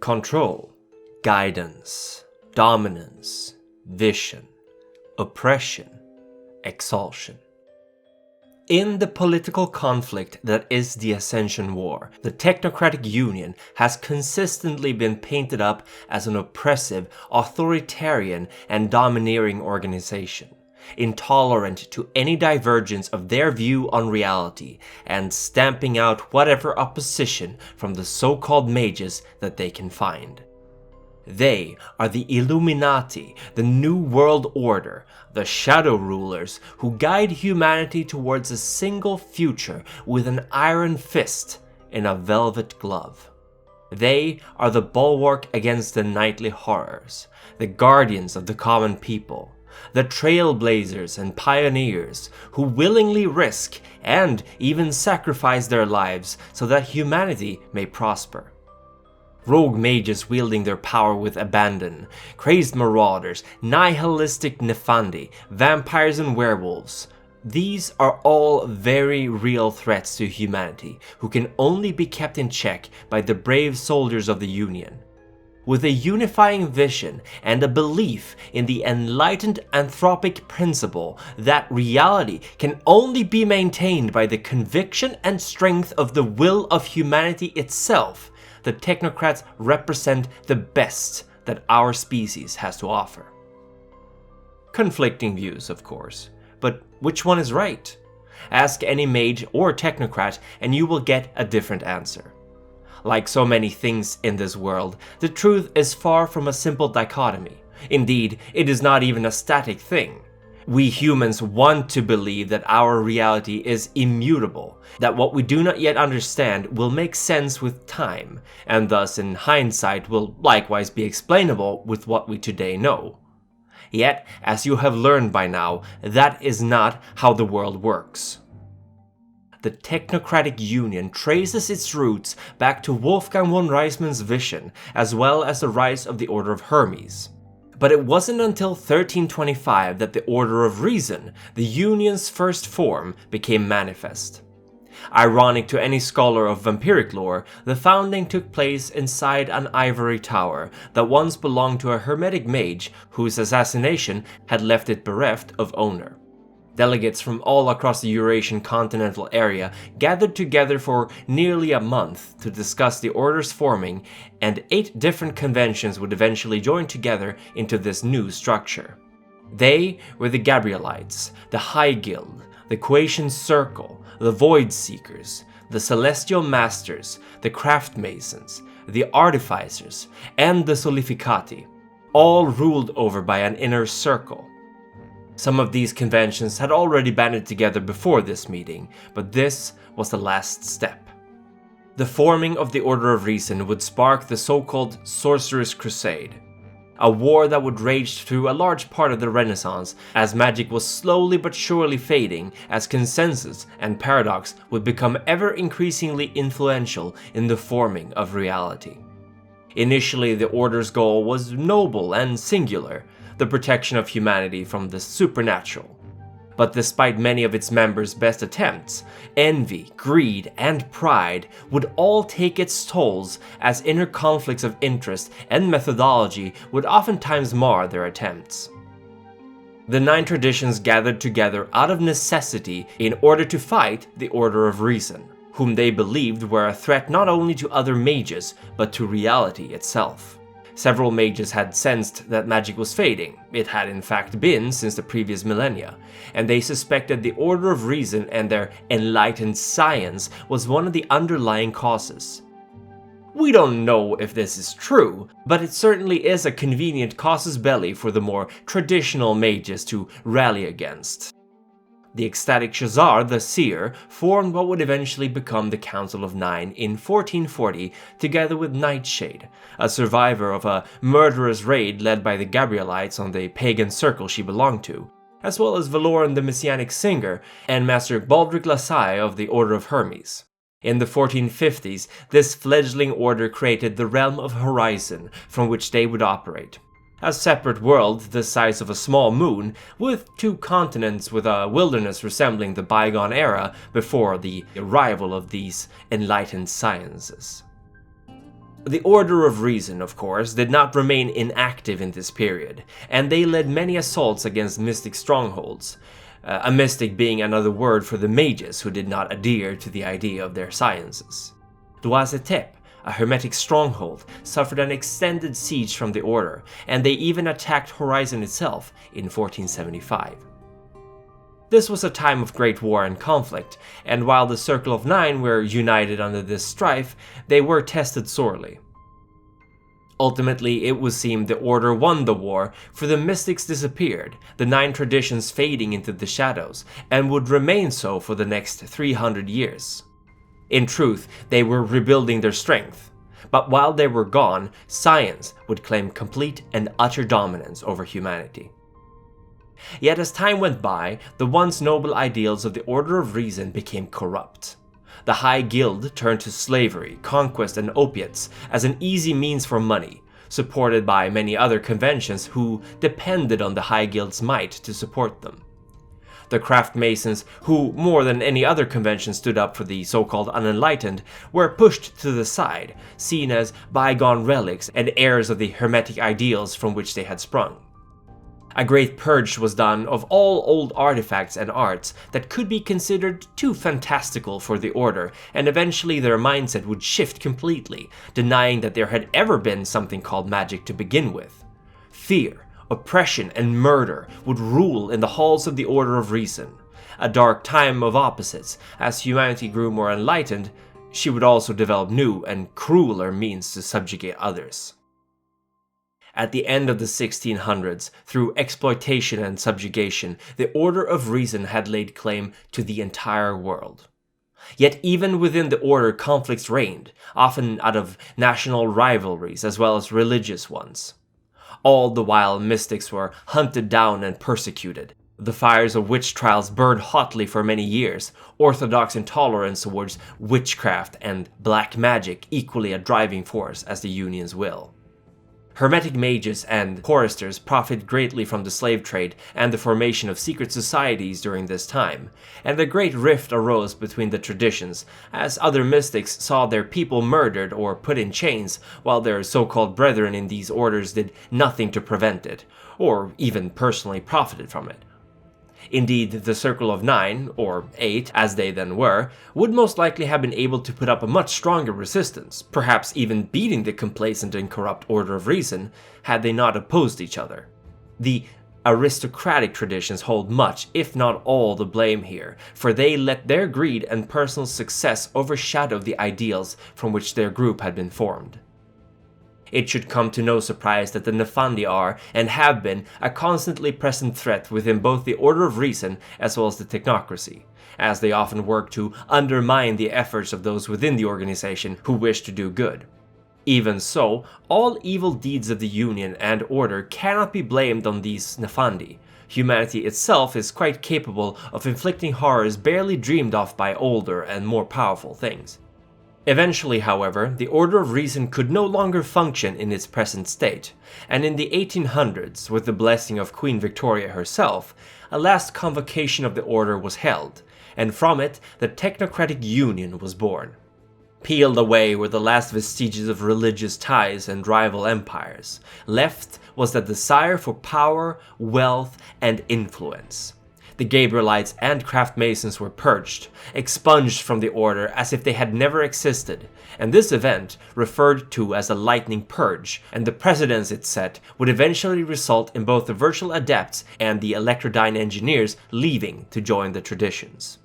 Control, guidance, dominance, vision, oppression, expulsion. In the political conflict that is the Ascension War, the Technocratic Union has consistently been painted up as an oppressive, authoritarian, and domineering organization, intolerant to any divergence of their view on reality, and stamping out whatever opposition from the so-called mages that they can find. They are the Illuminati, the New World Order, the Shadow Rulers who guide humanity towards a single future with an iron fist in a velvet glove. They are the bulwark against the nightly horrors, the guardians of the common people, the trailblazers and pioneers who willingly risk and even sacrifice their lives so that humanity may prosper. Rogue mages wielding their power with abandon, crazed marauders, nihilistic nefandi, vampires and werewolves. These are all very real threats to humanity who can only be kept in check by the brave soldiers of the Union. With a unifying vision and a belief in the enlightened anthropic principle that reality can only be maintained by the conviction and strength of the will of humanity itself, the Technocrats represent the best that our species has to offer. Conflicting views, of course, but which one is right? Ask any mage or technocrat and you will get a different answer. Like so many things in this world, the truth is far from a simple dichotomy. Indeed, it is not even a static thing. We humans want to believe that our reality is immutable, that what we do not yet understand will make sense with time, and thus in hindsight will likewise be explainable with what we today know. Yet, as you have learned by now, that is not how the world works. The Technocratic Union traces its roots back to Wolfgang von Reismann's vision, as well as the rise of the Order of Hermes. But it wasn't until 1325 that the Order of Reason, the Union's first form, became manifest. Ironic to any scholar of vampiric lore, the founding took place inside an ivory tower that once belonged to a hermetic mage whose assassination had left it bereft of owner. Delegates from all across the Eurasian continental area gathered together for nearly a month to discuss the order's forming, and 8 different conventions would eventually join together into this new structure. They were the Gabrielites, the High Guild, the Quasian Circle, the Void Seekers, the Celestial Masters, the Craftmasons, the Artificers, and the Solificati, all ruled over by an inner circle. Some of these conventions had already banded together before this meeting, but this was the last step. The forming of the Order of Reason would spark the so-called Sorcerer's Crusade, a war that would rage through a large part of the Renaissance as magic was slowly but surely fading as consensus and paradox would become ever increasingly influential in the forming of reality. Initially, the Order's goal was noble and singular, the protection of humanity from the supernatural. But despite many of its members' best attempts, envy, greed, and pride would all take its tolls as inner conflicts of interest and methodology would oftentimes mar their attempts. The 9 traditions gathered together out of necessity in order to fight the Order of Reason, whom they believed were a threat not only to other mages, but to reality itself. Several mages had sensed that magic was fading, it had in fact been since the previous millennia, and they suspected the Order of Reason and their enlightened science was one of the underlying causes. We don't know if this is true, but it certainly is a convenient casus belli for the more traditional mages to rally against. The ecstatic Shazar, the Seer, formed what would eventually become the Council of Nine in 1440 together with Nightshade, a survivor of a murderous raid led by the Gabrielites on the pagan circle she belonged to, as well as Valoran the Messianic Singer and Master Baldric Lasai of the Order of Hermes. In the 1450s, this fledgling order created the Realm of Horizon from which they would operate. A separate world the size of a small moon, with 2 continents with a wilderness resembling the bygone era before the arrival of these enlightened sciences. The Order of Reason, of course, did not remain inactive in this period, and they led many assaults against mystic strongholds, a mystic being another word for the mages who did not adhere to the idea of their sciences. Doazetep, a hermetic stronghold, suffered an extended siege from the Order, and they even attacked Horizon itself in 1475. This was a time of great war and conflict, and while the Circle of Nine were united under this strife, they were tested sorely. Ultimately, it would seem the Order won the war, for the mystics disappeared, the 9 traditions fading into the shadows, and would remain so for the next 300 years. In truth, they were rebuilding their strength, but while they were gone, science would claim complete and utter dominance over humanity. Yet as time went by, the once noble ideals of the Order of Reason became corrupt. The High Guild turned to slavery, conquest, and opiates as an easy means for money, supported by many other conventions who depended on the High Guild's might to support them. The Craftmasons, who more than any other convention stood up for the so-called unenlightened, were pushed to the side, seen as bygone relics and heirs of the hermetic ideals from which they had sprung. A great purge was done of all old artifacts and arts that could be considered too fantastical for the Order, and eventually their mindset would shift completely, denying that there had ever been something called magic to begin with. Fear, oppression, and murder would rule in the halls of the Order of Reason. A dark time of opposites. As humanity grew more enlightened, she would also develop new and crueler means to subjugate others. At the end of the 1600s, through exploitation and subjugation, the Order of Reason had laid claim to the entire world. Yet even within the Order, conflicts reigned, often out of national rivalries as well as religious ones. All the while, mystics were hunted down and persecuted. The fires of witch trials burned hotly for many years, orthodox intolerance towards witchcraft and black magic equally a driving force as the Union's will. Hermetic mages and choristers profited greatly from the slave trade and the formation of secret societies during this time, and a great rift arose between the traditions, as other mystics saw their people murdered or put in chains, while their so-called brethren in these orders did nothing to prevent it, or even personally profited from it. Indeed, the Circle of Nine, or 8 as they then were, would most likely have been able to put up a much stronger resistance, perhaps even beating the complacent and corrupt Order of Reason, had they not opposed each other. The aristocratic traditions hold much, if not all, the blame here, for they let their greed and personal success overshadow the ideals from which their group had been formed. It should come to no surprise that the Nefandi are, and have been, a constantly present threat within both the Order of Reason as well as the Technocracy, as they often work to undermine the efforts of those within the organization who wish to do good. Even so, all evil deeds of the Union and Order cannot be blamed on these Nefandi. Humanity itself is quite capable of inflicting horrors barely dreamed of by older and more powerful things. Eventually, however, the Order of Reason could no longer function in its present state, and in the 1800s, with the blessing of Queen Victoria herself, a last convocation of the Order was held, and from it the Technocratic Union was born. Peeled away were the last vestiges of religious ties and rival empires. Left was the desire for power, wealth, and influence. The Gabrielites and Craftmasons were purged, expunged from the Order as if they had never existed, and this event, referred to as a lightning purge, and the precedents it set, would eventually result in both the virtual adepts and the Electrodyne engineers leaving to join the traditions.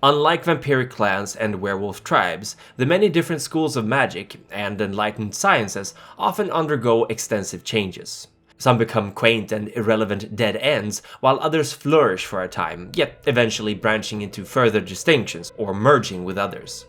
Unlike vampiric clans and werewolf tribes, the many different schools of magic and enlightened sciences often undergo extensive changes. Some become quaint and irrelevant dead ends, while others flourish for a time, yet eventually branching into further distinctions or merging with others.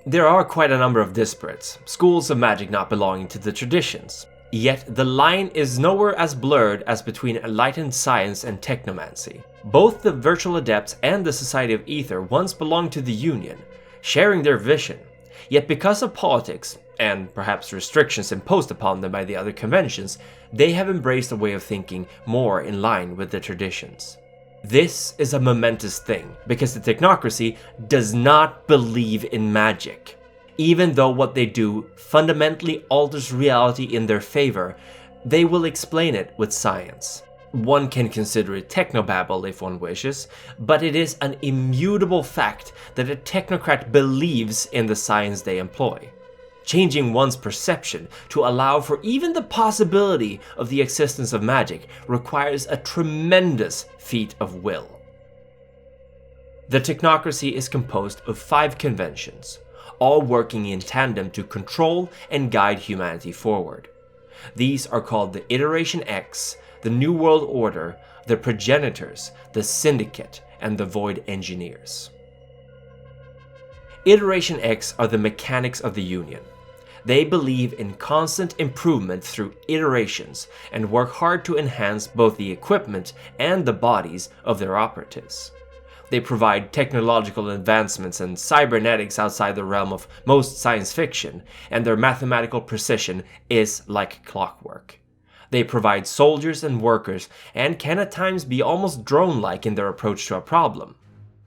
There are quite a number of disparates, schools of magic not belonging to the traditions. Yet the line is nowhere as blurred as between enlightened science and technomancy. Both the Virtual Adepts and the Society of Ether once belonged to the Union, sharing their vision. Yet because of politics, and perhaps restrictions imposed upon them by the other conventions, they have embraced a way of thinking more in line with the traditions. This is a momentous thing, because the Technocracy does not believe in magic. Even though what they do fundamentally alters reality in their favor, they will explain it with science. One can consider it technobabble if one wishes, but it is an immutable fact that a technocrat believes in the science they employ. Changing one's perception to allow for even the possibility of the existence of magic requires a tremendous feat of will. The Technocracy is composed of 5 conventions, all working in tandem to control and guide humanity forward. These are called the Iteration X, the New World Order, the Progenitors, the Syndicate, and the Void Engineers. Iteration X are the mechanics of the Union. They believe in constant improvement through iterations and work hard to enhance both the equipment and the bodies of their operatives. They provide technological advancements and cybernetics outside the realm of most science fiction, and their mathematical precision is like clockwork. They provide soldiers and workers, and can at times be almost drone-like in their approach to a problem.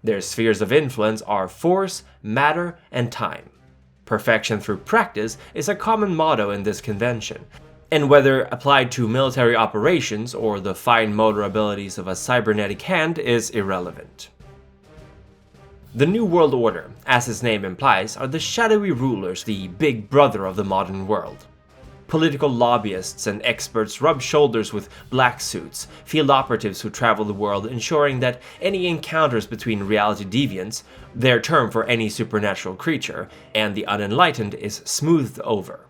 Their spheres of influence are force, matter, and time. Perfection through practice is a common motto in this convention, and whether applied to military operations or the fine motor abilities of a cybernetic hand is irrelevant. The New World Order, as its name implies, are the shadowy rulers, the big brother of the modern world. Political lobbyists and experts rub shoulders with black suits, field operatives who travel the world ensuring that any encounters between reality deviants, their term for any supernatural creature, and the unenlightened is smoothed over.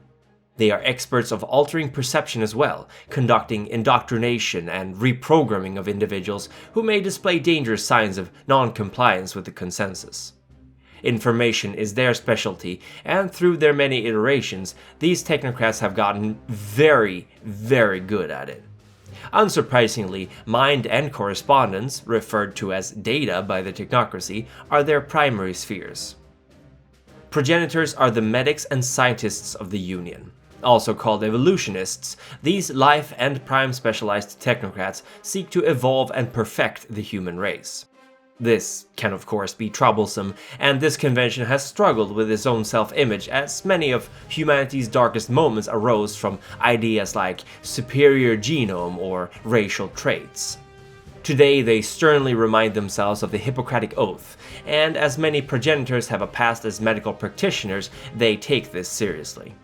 They are experts of altering perception as well, conducting indoctrination and reprogramming of individuals who may display dangerous signs of non-compliance with the consensus. Information is their specialty, and through their many iterations, these technocrats have gotten very, very good at it. Unsurprisingly, mind and correspondence, referred to as data by the Technocracy, are their primary spheres. Progenitors are the medics and scientists of the Union. Also called evolutionists, these life and prime specialized technocrats seek to evolve and perfect the human race. This can of course be troublesome, and this convention has struggled with its own self-image, as many of humanity's darkest moments arose from ideas like superior genome or racial traits. Today they sternly remind themselves of the Hippocratic Oath, and as many progenitors have a past as medical practitioners, they take this seriously.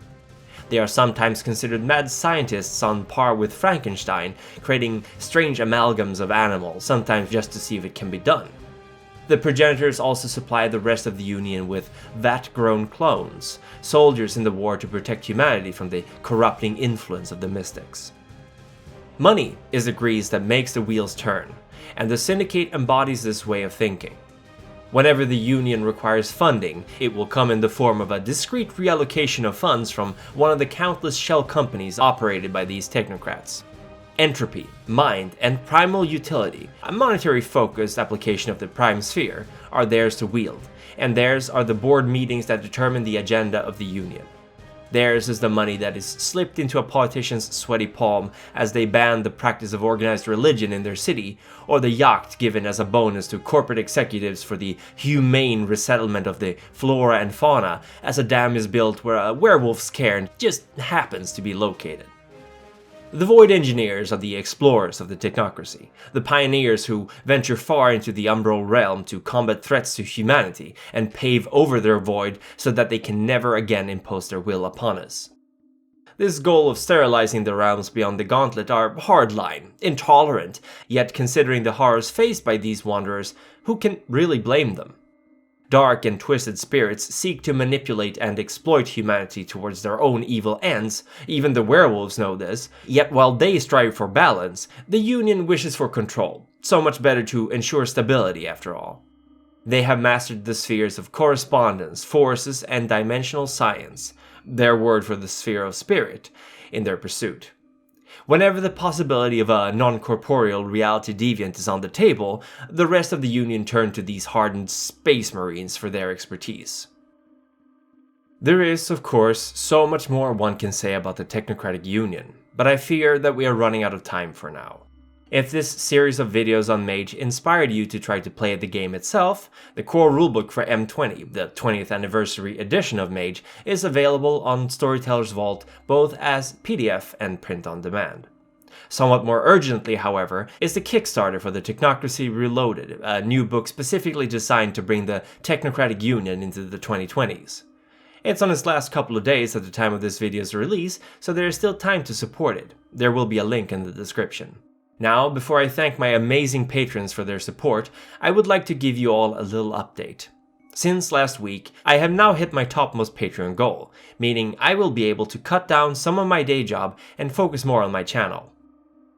They are sometimes considered mad scientists on par with Frankenstein, creating strange amalgams of animals, sometimes just to see if it can be done. The progenitors also supply the rest of the Union with vat-grown clones, soldiers in the war to protect humanity from the corrupting influence of the mystics. Money is the grease that makes the wheels turn, and the Syndicate embodies this way of thinking. Whenever the Union requires funding, it will come in the form of a discrete reallocation of funds from one of the countless shell companies operated by these technocrats. Entropy, mind, and primal utility, a monetary-focused application of the prime sphere, are theirs to wield, and theirs are the board meetings that determine the agenda of the Union. Theirs is the money that is slipped into a politician's sweaty palm as they ban the practice of organized religion in their city, or the yacht given as a bonus to corporate executives for the humane resettlement of the flora and fauna as a dam is built where a werewolf's cairn just happens to be located. The Void Engineers are the explorers of the Technocracy, the pioneers who venture far into the umbral realm to combat threats to humanity and pave over their void so that they can never again impose their will upon us. This goal of sterilizing the realms beyond the gauntlet are hardline, intolerant, yet considering the horrors faced by these wanderers, who can really blame them? Dark and twisted spirits seek to manipulate and exploit humanity towards their own evil ends, even the werewolves know this, yet while they strive for balance, the Union wishes for control, so much better to ensure stability after all. They have mastered the spheres of correspondence, forces, and dimensional science, their word for the sphere of spirit, in their pursuit. Whenever the possibility of a non-corporeal reality deviant is on the table, the rest of the Union turn to these hardened space marines for their expertise. There is, of course, so much more one can say about the Technocratic Union, but I fear that we are running out of time for now. If this series of videos on Mage inspired you to try to play the game itself, the core rulebook for M20, the 20th anniversary edition of Mage, is available on Storyteller's Vault both as PDF and print on demand. Somewhat more urgently, however, is the Kickstarter for the Technocracy Reloaded, a new book specifically designed to bring the Technocratic Union into the 2020s. It's on its last couple of days at the time of this video's release, so there is still time to support it. There will be a link in the description. Now, before I thank my amazing patrons for their support, I would like to give you all a little update. Since last week, I have now hit my topmost Patreon goal, meaning I will be able to cut down some of my day job and focus more on my channel.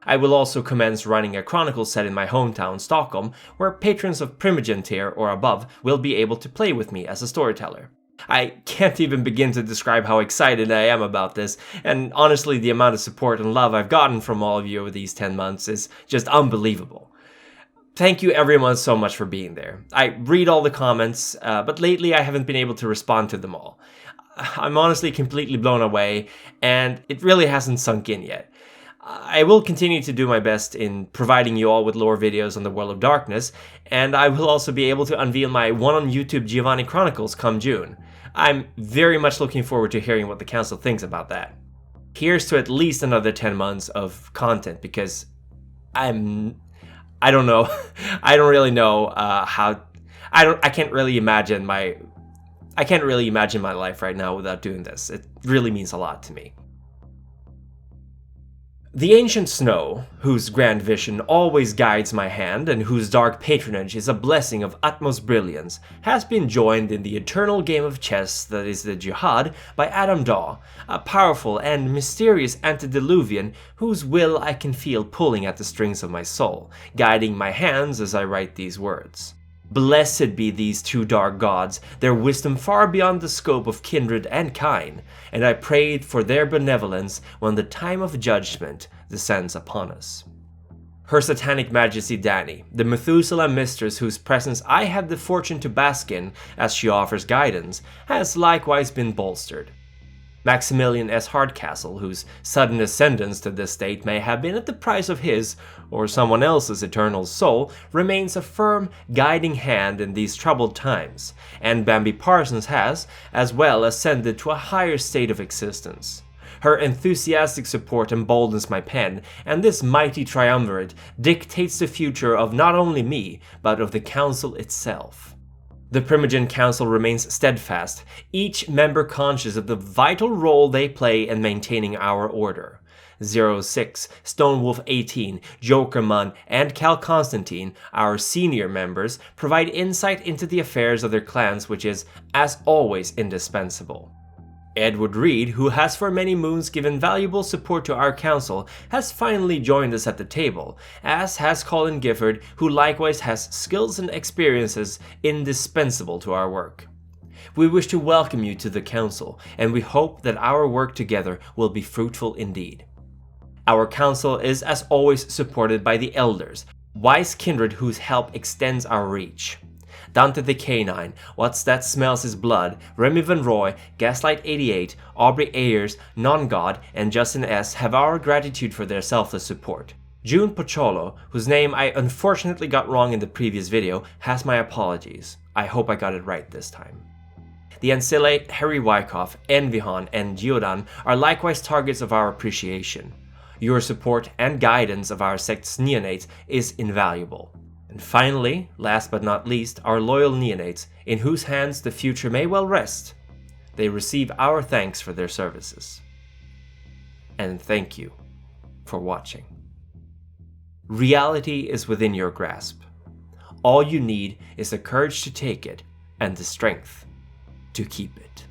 I will also commence running a Chronicle set in my hometown, Stockholm, where patrons of Primogen tier or above will be able to play with me as a storyteller. I can't even begin to describe how excited I am about this, and honestly the amount of support and love I've gotten from all of you over these 10 months is just unbelievable. Thank you everyone so much for being there. I read all the comments, but lately I haven't been able to respond to them all. I'm honestly completely blown away, and it really hasn't sunk in yet. I will continue to do my best in providing you all with lore videos on the World of Darkness, and I will also be able to unveil my one on YouTube Giovanni Chronicles come June. I'm very much looking forward to hearing what the council thinks about that. Here's to at least another 10 months of content, because I don't know, I don't really know how, I can't really imagine my life right now without doing this. It really means a lot to me. The ancient snow, whose grand vision always guides my hand and whose dark patronage is a blessing of utmost brilliance, has been joined in the eternal game of chess that is the Jihad by Adam Daw, a powerful and mysterious antediluvian whose will I can feel pulling at the strings of my soul, guiding my hands as I write these words. Blessed be these two dark gods, their wisdom far beyond the scope of kindred and kine, and I prayed for their benevolence when the time of judgment descends upon us. Her Satanic Majesty Dani, the Methuselah mistress whose presence I have the fortune to bask in as she offers guidance, has likewise been bolstered. Maximilian S. Hardcastle, whose sudden ascendance to this state may have been at the price of his or someone else's eternal soul, remains a firm, guiding hand in these troubled times, and Bambi Parsons has, as well, ascended to a higher state of existence. Her enthusiastic support emboldens my pen, and this mighty triumvirate dictates the future of not only me, but of the Council itself. The Primogen Council remains steadfast, each member conscious of the vital role they play in maintaining our order. 06, Stonewolf 18, Jokerman, and Cal Constantine, our senior members, provide insight into the affairs of their clans, which is, as always, indispensable. Edward Reed, who has for many moons given valuable support to our council, has finally joined us at the table, as has Colin Gifford, who likewise has skills and experiences indispensable to our work. We wish to welcome you to the council, and we hope that our work together will be fruitful indeed. Our council is as always supported by the elders, wise kindred whose help extends our reach. Dante the Canine, What's That Smells His Blood, Remy Van Roy, Gaslight 88, Aubrey Ayers, Non-God, and Justin S. have our gratitude for their selfless support. June Pocholo, whose name I unfortunately got wrong in the previous video, has my apologies. I hope I got it right this time. The Ancile, Harry Wyckoff, Envihon, and Giodan are likewise targets of our appreciation. Your support and guidance of our sect's neonates is invaluable. And finally, last but not least, our loyal neonates, in whose hands the future may well rest. They receive our thanks for their services. And thank you for watching. Reality is within your grasp. All you need is the courage to take it and the strength to keep it.